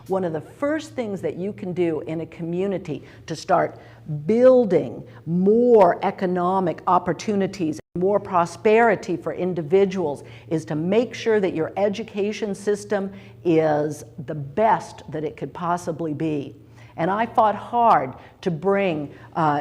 One of the first things that you can do in a community to start building more economic opportunities, more prosperity for individuals, is to make sure that your education system is the best that it could possibly be. And I fought hard to bring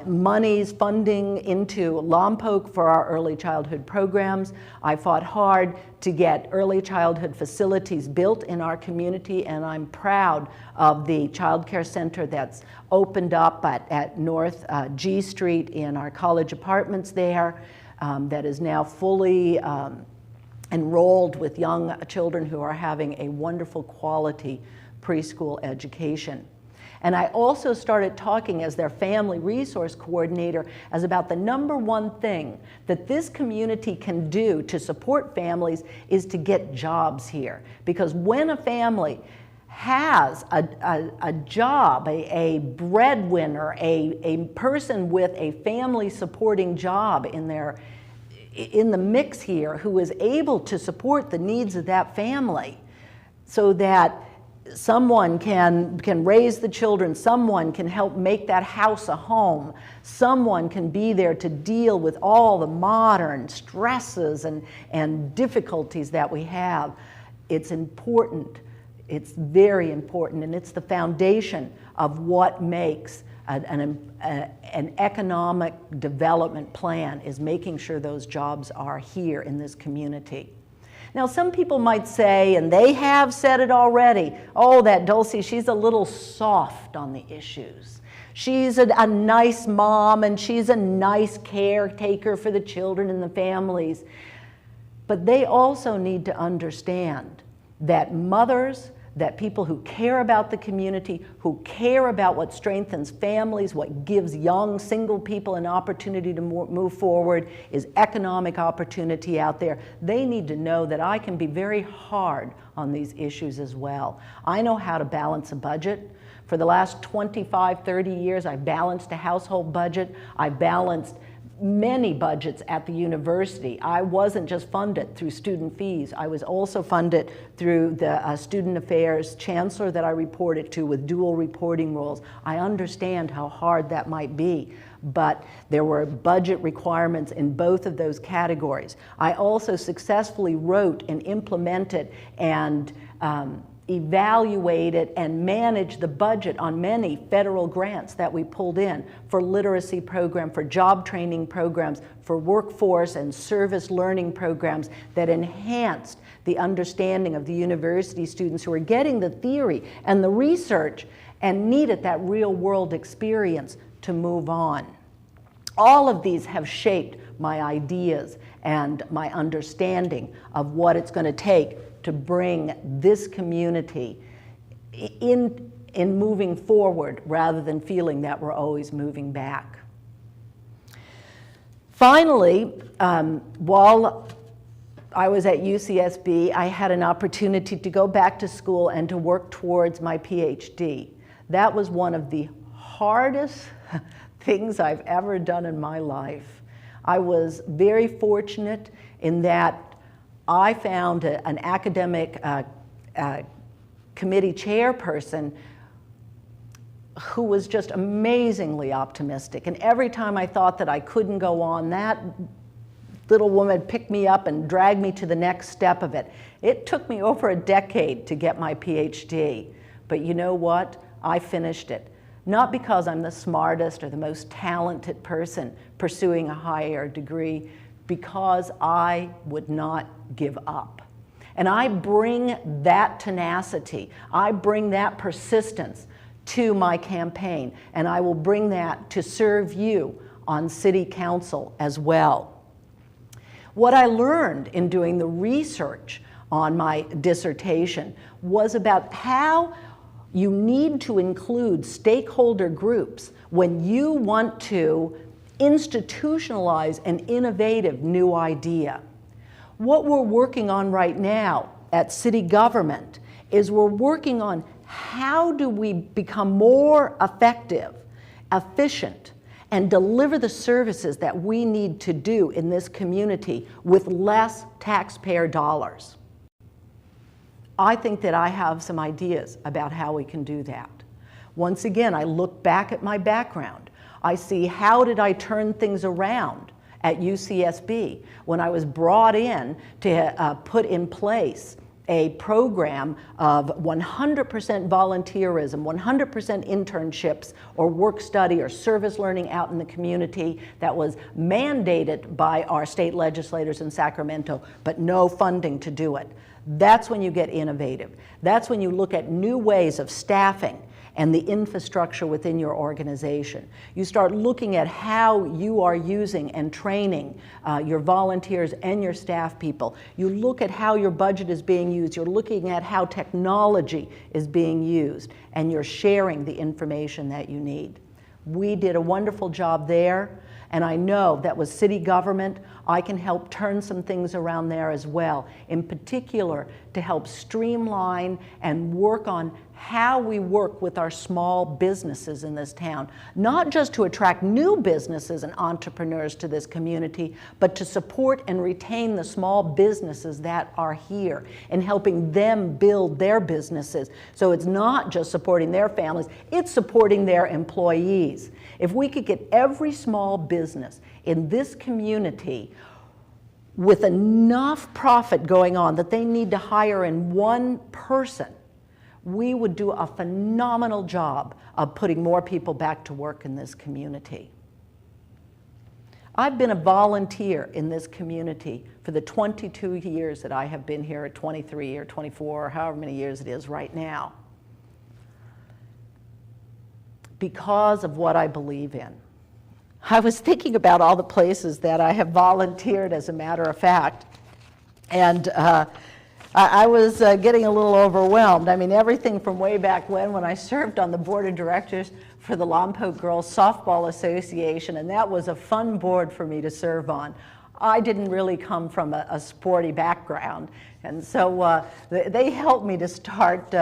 monies, funding into Lompoc for our early childhood programs. I fought hard to get early childhood facilities built in our community, and I'm proud of the child care center that's opened up at North G Street in our college apartments there, that is now fully enrolled with young children who are having a wonderful quality preschool education. And I also started talking as their family resource coordinator as about the #1 thing that this community can do to support families is to get jobs here. Because when a family has a job, a breadwinner, a person with a family supporting job in the mix here who is able to support the needs of that family so that someone can raise the children, someone can help make that house a home, someone can be there to deal with all the modern stresses and difficulties that we have. It's important, it's very important, and it's the foundation of what makes an economic development plan, is making sure those jobs are here in this community. Now, some people might say, and they have said it already, oh, that Dulcie, she's a little soft on the issues. She's a nice mom, and she's a nice caretaker for the children and the families. But they also need to understand that mothers, that people who care about the community, who care about what strengthens families, what gives young single people an opportunity to move forward, is economic opportunity out there. They need to know that I can be very hard on these issues as well. I know how to balance a budget. For the last 25, 30 years, I've balanced a household budget. I've balanced many budgets at the university. I wasn't just funded through student fees. I was also funded through the student affairs chancellor that I reported to with dual reporting roles. I understand how hard that might be, but there were budget requirements in both of those categories. I also successfully wrote and implemented and evaluated and managed the budget on many federal grants that we pulled in for literacy program, for job training programs, for workforce and service learning programs that enhanced the understanding of the university students who are getting the theory and the research and needed that real world experience to move on. All of these have shaped my ideas and my understanding of what it's going to take to bring this community in moving forward rather than feeling that we're always moving back. Finally, while I was at UCSB, I had an opportunity to go back to school and to work towards my PhD. That was one of the hardest things I've ever done in my life. I was very fortunate in that I found an academic committee chairperson who was just amazingly optimistic. And every time I thought that I couldn't go on, that little woman picked me up and dragged me to the next step of it. It took me over a decade to get my PhD. But you know what? I finished it. Not because I'm the smartest or the most talented person pursuing a higher degree, because I would not give up. And I bring that tenacity, I bring that persistence to my campaign, and I will bring that to serve you on City Council as well. What I learned in doing the research on my dissertation was about how you need to include stakeholder groups when you want to institutionalize an innovative new idea. What we're working on right now at city government is we're working on how do we become more effective, efficient, and deliver the services that we need to do in this community with less taxpayer dollars. I think that I have some ideas about how we can do that. Once again, I look back at my background. I see how did I turn things around at UCSB when I was brought in to put in place a program of 100% volunteerism, 100% internships or work study or service learning out in the community that was mandated by our state legislators in Sacramento, but no funding to do it. That's when you get innovative. That's when you look at new ways of staffing and the infrastructure within your organization. You start looking at how you are using and training your volunteers and your staff people. You look at how your budget is being used. You're looking at how technology is being used, and you're sharing the information that you need. We did a wonderful job there, and I know that with city government, I can help turn some things around there as well, in particular to help streamline and work on how we work with our small businesses in this town, not just to attract new businesses and entrepreneurs to this community, but to support and retain the small businesses that are here and helping them build their businesses. So it's not just supporting their families, it's supporting their employees. If we could get every small business in this community with enough profit going on that they need to hire in one person, we would do a phenomenal job of putting more people back to work in this community. I've been a volunteer in this community for the 22 years that I have been here, at 23 or 24 or however many years it is right now, because of what I believe in. I was thinking about all the places that I have volunteered, as a matter of fact, and I was getting a little overwhelmed. I mean, everything from way back when I served on the board of directors for the Lompoc Girls Softball Association, and that was a fun board for me to serve on. I didn't really come from a sporty background, and so they helped me to start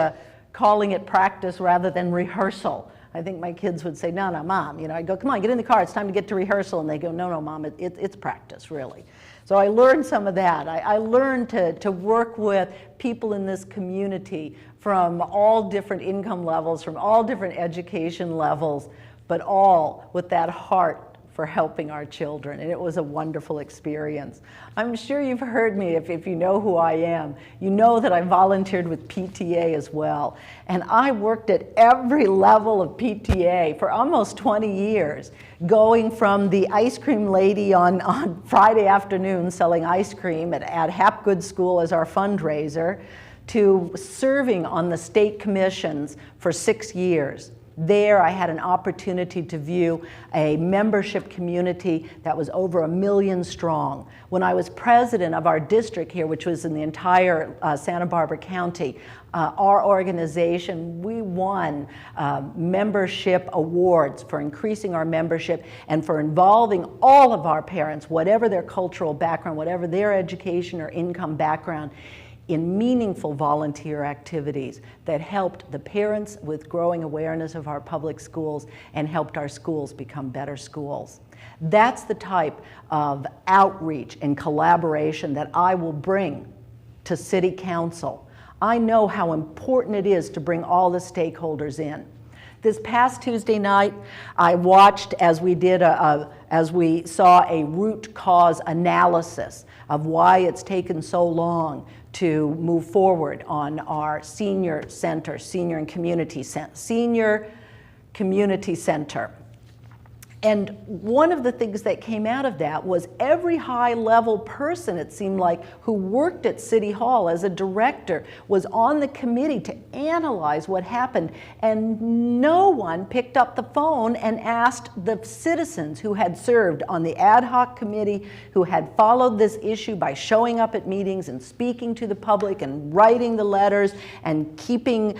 calling it practice rather than rehearsal. I think my kids would say, no, Mom, you know, I'd go, come on, get in the car, it's time to get to rehearsal, and they go, no, Mom, it's practice, really. So I learned some of that. I learned to work with people in this community from all different income levels, from all different education levels, but all with that heart for helping our children, and it was a wonderful experience. I'm sure you've heard me, if you know who I am, you know that I volunteered with PTA as well, and I worked at every level of PTA for almost 20 years, going from the ice cream lady on Friday afternoon selling ice cream at Hapgood School as our fundraiser, to serving on the state commissions for 6 years. There, I had an opportunity to view a membership community that was over 1 million strong. When I was president of our district here, which was in the entire Santa Barbara County, our organization, we won membership awards for increasing our membership and for involving all of our parents, whatever their cultural background, whatever their education or income background, in meaningful volunteer activities that helped the parents with growing awareness of our public schools and helped our schools become better schools. That's the type of outreach and collaboration that I will bring to City Council. I know how important it is to bring all the stakeholders in. This past Tuesday night, I watched as we saw a root cause analysis of why it's taken so long to move forward on our senior center, senior community center. And one of the things that came out of that was every high-level person, it seemed like, who worked at City Hall as a director was on the committee to analyze what happened, and no one picked up the phone and asked the citizens who had served on the ad hoc committee, who had followed this issue by showing up at meetings and speaking to the public and writing the letters and keeping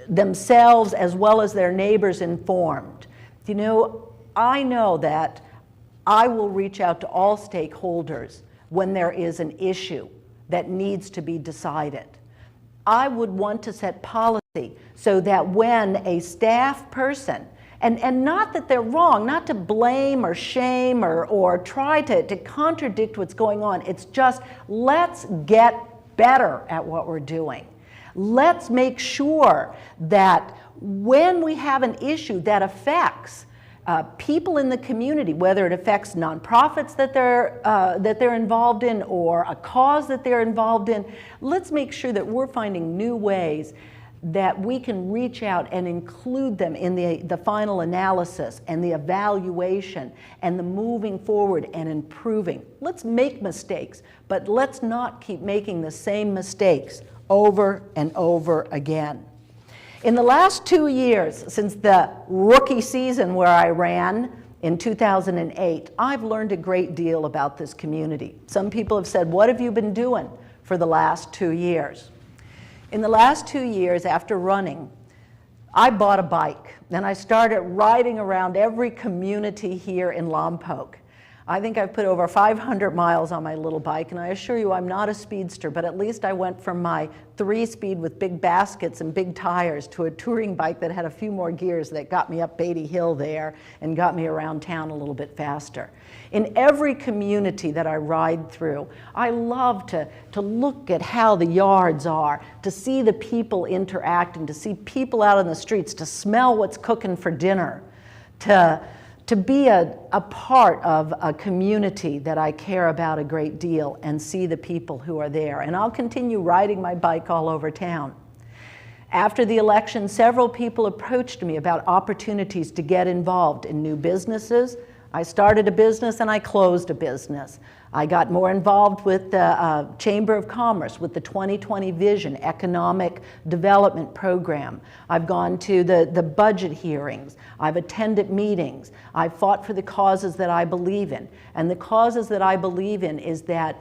themselves as well as their neighbors informed. You know, I know that I will reach out to all stakeholders when there is an issue that needs to be decided. I would want to set policy so that when a staff person, and not that they're wrong, not to blame or shame or try to contradict what's going on, it's just let's get better at what we're doing. Let's make sure that when we have an issue that affects people in the community, whether it affects nonprofits that they're involved in or a cause that they're involved in, let's make sure that we're finding new ways that we can reach out and include them in the final analysis and the evaluation and the moving forward and improving. Let's make mistakes, but let's not keep making the same mistakes over and over again. In the last 2 years, since the rookie season where I ran in 2008, I've learned a great deal about this community. Some people have said, what have you been doing for the last 2 years? In the last 2 years after running, I bought a bike and I started riding around every community here in Lompoc. I think I've put over 500 miles on my little bike, and I assure you I'm not a speedster, but at least I went from my 3-speed with big baskets and big tires to a touring bike that had a few more gears that got me up Beatty Hill there and got me around town a little bit faster. In every community that I ride through, I love to look at how the yards are, to see the people interact and to see people out on the streets, to smell what's cooking for dinner, to be a part of a community that I care about a great deal and see the people who are there. And I'll continue riding my bike all over town. After the election, several people approached me about opportunities to get involved in new businesses. I started a business and I closed a business. I got more involved with the Chamber of Commerce, with the 2020 Vision Economic Development Program. I've gone to the budget hearings. I've attended meetings. I've fought for the causes that I believe in. And the causes that I believe in is that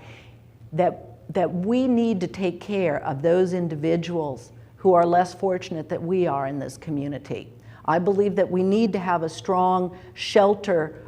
we need to take care of those individuals who are less fortunate than we are in this community. I believe that we need to have a strong shelter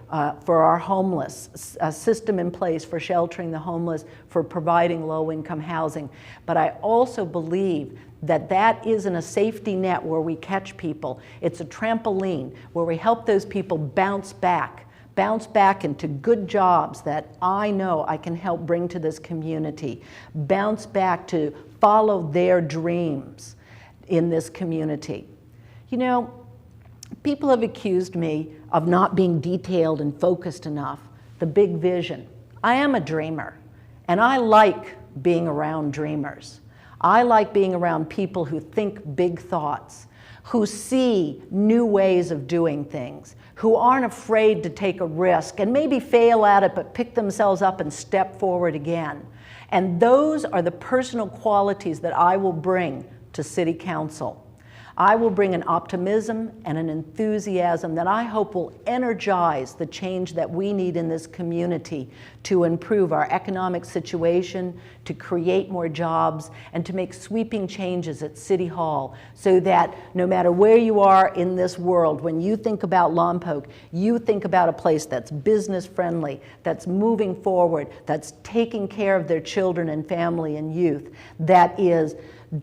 for our homeless, a system in place for sheltering the homeless, for providing low-income housing. But I also believe that that isn't a safety net where we catch people. It's a trampoline where we help those people bounce back into good jobs that I know I can help bring to this community, bounce back to follow their dreams in this community. You know, people have accused me of not being detailed and focused enough, the big vision. I am a dreamer, and I like being around dreamers. I like being around people who think big thoughts, who see new ways of doing things, who aren't afraid to take a risk and maybe fail at it, but pick themselves up and step forward again. And those are the personal qualities that I will bring to City Council. I will bring an optimism and an enthusiasm that I hope will energize the change that we need in this community to improve our economic situation, to create more jobs, and to make sweeping changes at City Hall so that no matter where you are in this world, when you think about Lompoc, you think about a place that's business friendly, that's moving forward, that's taking care of their children and family and youth, that is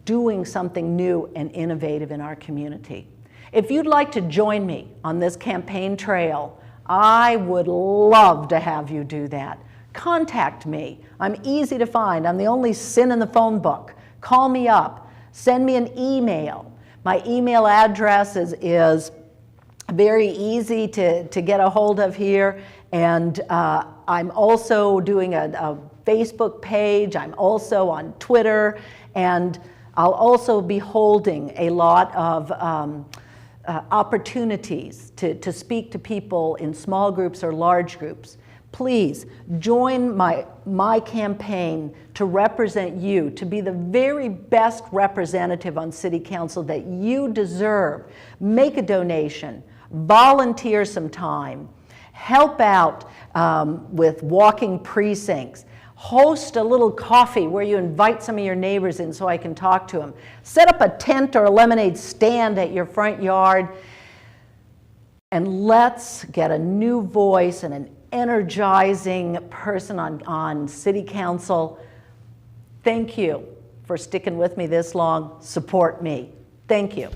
doing something new and innovative in our community. If you'd like to join me on this campaign trail, I would love to have you do that. Contact me. I'm easy to find. I'm the only Sinn in the phone book. Call me up. Send me an email. My email address is very easy to get a hold of here. And I'm also doing a Facebook page. I'm also on Twitter. And I'll also be holding a lot of opportunities to speak to people in small groups or large groups. Please join my campaign to represent you, to be the very best representative on City Council that you deserve. Make a donation, volunteer some time, help out with walking precincts, host a little coffee where you invite some of your neighbors in so I can talk to them. Set up a tent or a lemonade stand at your front yard, and let's get a new voice and an energizing person on City Council. Thank you for sticking with me this long. Support me. Thank you.